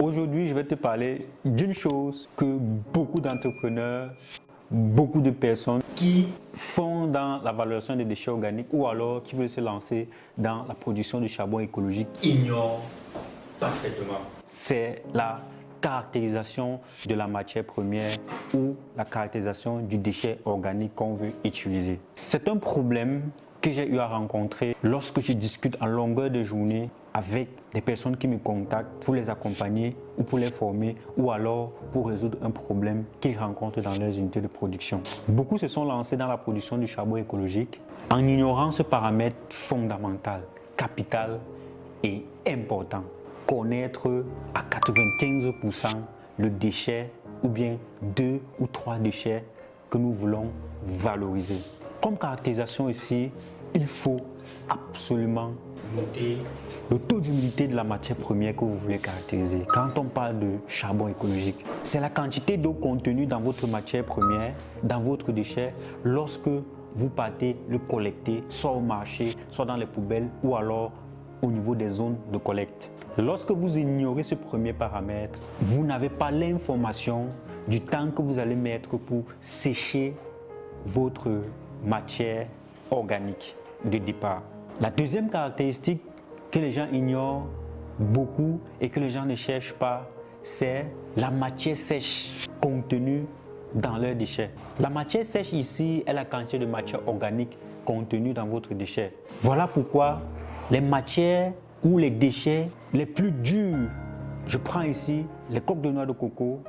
Aujourd'hui, je vais te parler d'une chose que beaucoup d'entrepreneurs, beaucoup de personnes qui font dans la valorisation des déchets organiques ou alors qui veulent se lancer dans la production de charbon écologique ignorent parfaitement. C'est la caractérisation de la matière première ou la caractérisation du déchet organique qu'on veut utiliser. C'est un problème que j'ai eu à rencontrer lorsque je discute en longueur de journée avec des personnes qui me contactent pour les accompagner ou pour les former ou alors pour résoudre un problème qu'ils rencontrent dans leurs unités de production. Beaucoup se sont lancés dans la production du charbon écologique en ignorant ce paramètre fondamental, capital et important. Connaître à 95% le déchet ou bien 2 ou 3 déchets que nous voulons valoriser. Comme caractérisation ici, il faut absolument noter le taux d'humidité de la matière première que vous voulez caractériser. Quand on parle de charbon écologique, c'est la quantité d'eau contenue dans votre matière première, dans votre déchet, lorsque vous partez le collecter, soit au marché, soit dans les poubelles ou alors au niveau des zones de collecte. Lorsque vous ignorez ce premier paramètre, vous n'avez pas l'information du temps que vous allez mettre pour sécher votre matière organique de départ. La deuxième caractéristique que les gens ignorent beaucoup et que les gens ne cherchent pas, c'est la matière sèche contenue dans leurs déchets. La matière sèche ici est la quantité de matière organique contenue dans votre déchet. Voilà pourquoi les matières ou les déchets les plus durs, je prends ici les coques de noix de coco,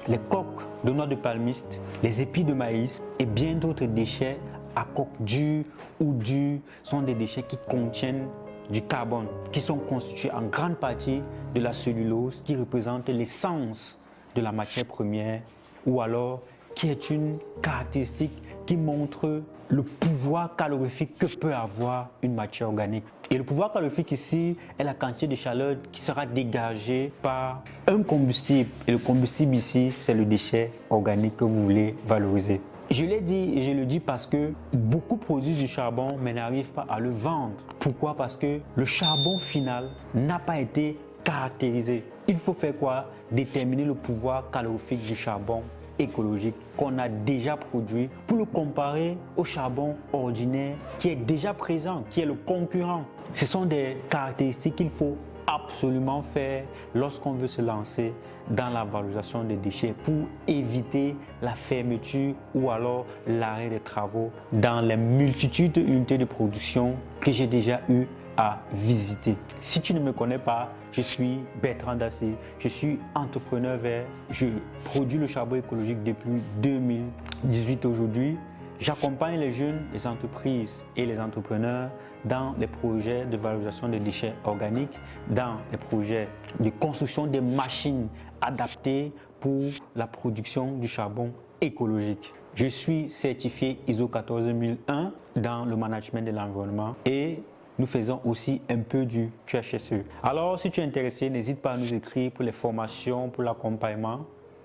les coques de noix de palmiste, les épis de maïs et bien d'autres déchets à coque dure ou dure sont des déchets qui contiennent du carbone, qui sont constitués en grande partie de la cellulose qui représente l'essence de la matière première ou alors qui est une caractéristique qui montre le pouvoir calorifique que peut avoir une matière organique. Et le pouvoir calorifique ici est la quantité de chaleur qui sera dégagée par un combustible. Et le combustible ici, c'est le déchet organique que vous voulez valoriser. Je l'ai dit et je le dis parce que beaucoup produisent du charbon mais n'arrivent pas à le vendre. Pourquoi? Parce que le charbon final n'a pas été caractérisé. Il faut faire quoi? Déterminer le pouvoir calorifique du charbon écologique qu'on a déjà produit pour le comparer au charbon ordinaire qui est déjà présent, qui est le concurrent. Ce sont des caractéristiques qu'il faut absolument faire lorsqu'on veut se lancer dans la valorisation des déchets pour éviter la fermeture ou alors l'arrêt des travaux dans les multitudes d'unités de production que j'ai déjà eu à visiter. Si tu ne me connais pas, je suis Bertrand Dassé, je suis entrepreneur vert, je produis le charbon écologique depuis 2018 aujourd'hui. J'accompagne les jeunes, les entreprises et les entrepreneurs dans les projets de valorisation des déchets organiques, dans les projets de construction des machines adaptées pour la production du charbon écologique. Je suis certifié ISO 14001 dans le management de l'environnement et nous faisons aussi un peu du QHSE. Alors, si tu es intéressé, n'hésite pas à nous écrire pour les formations, pour l'accompagnement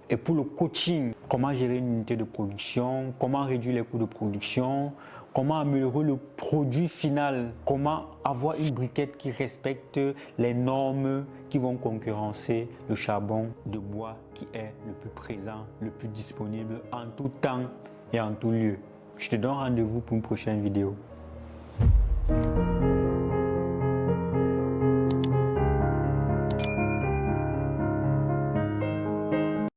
et pour le coaching. Comment gérer une unité de production, comment réduire les coûts de production, comment améliorer le produit final, comment avoir une briquette qui respecte les normes qui vont concurrencer le charbon de bois qui est le plus présent, le plus disponible en tout temps et en tout lieu. Je te donne rendez-vous pour une prochaine vidéo.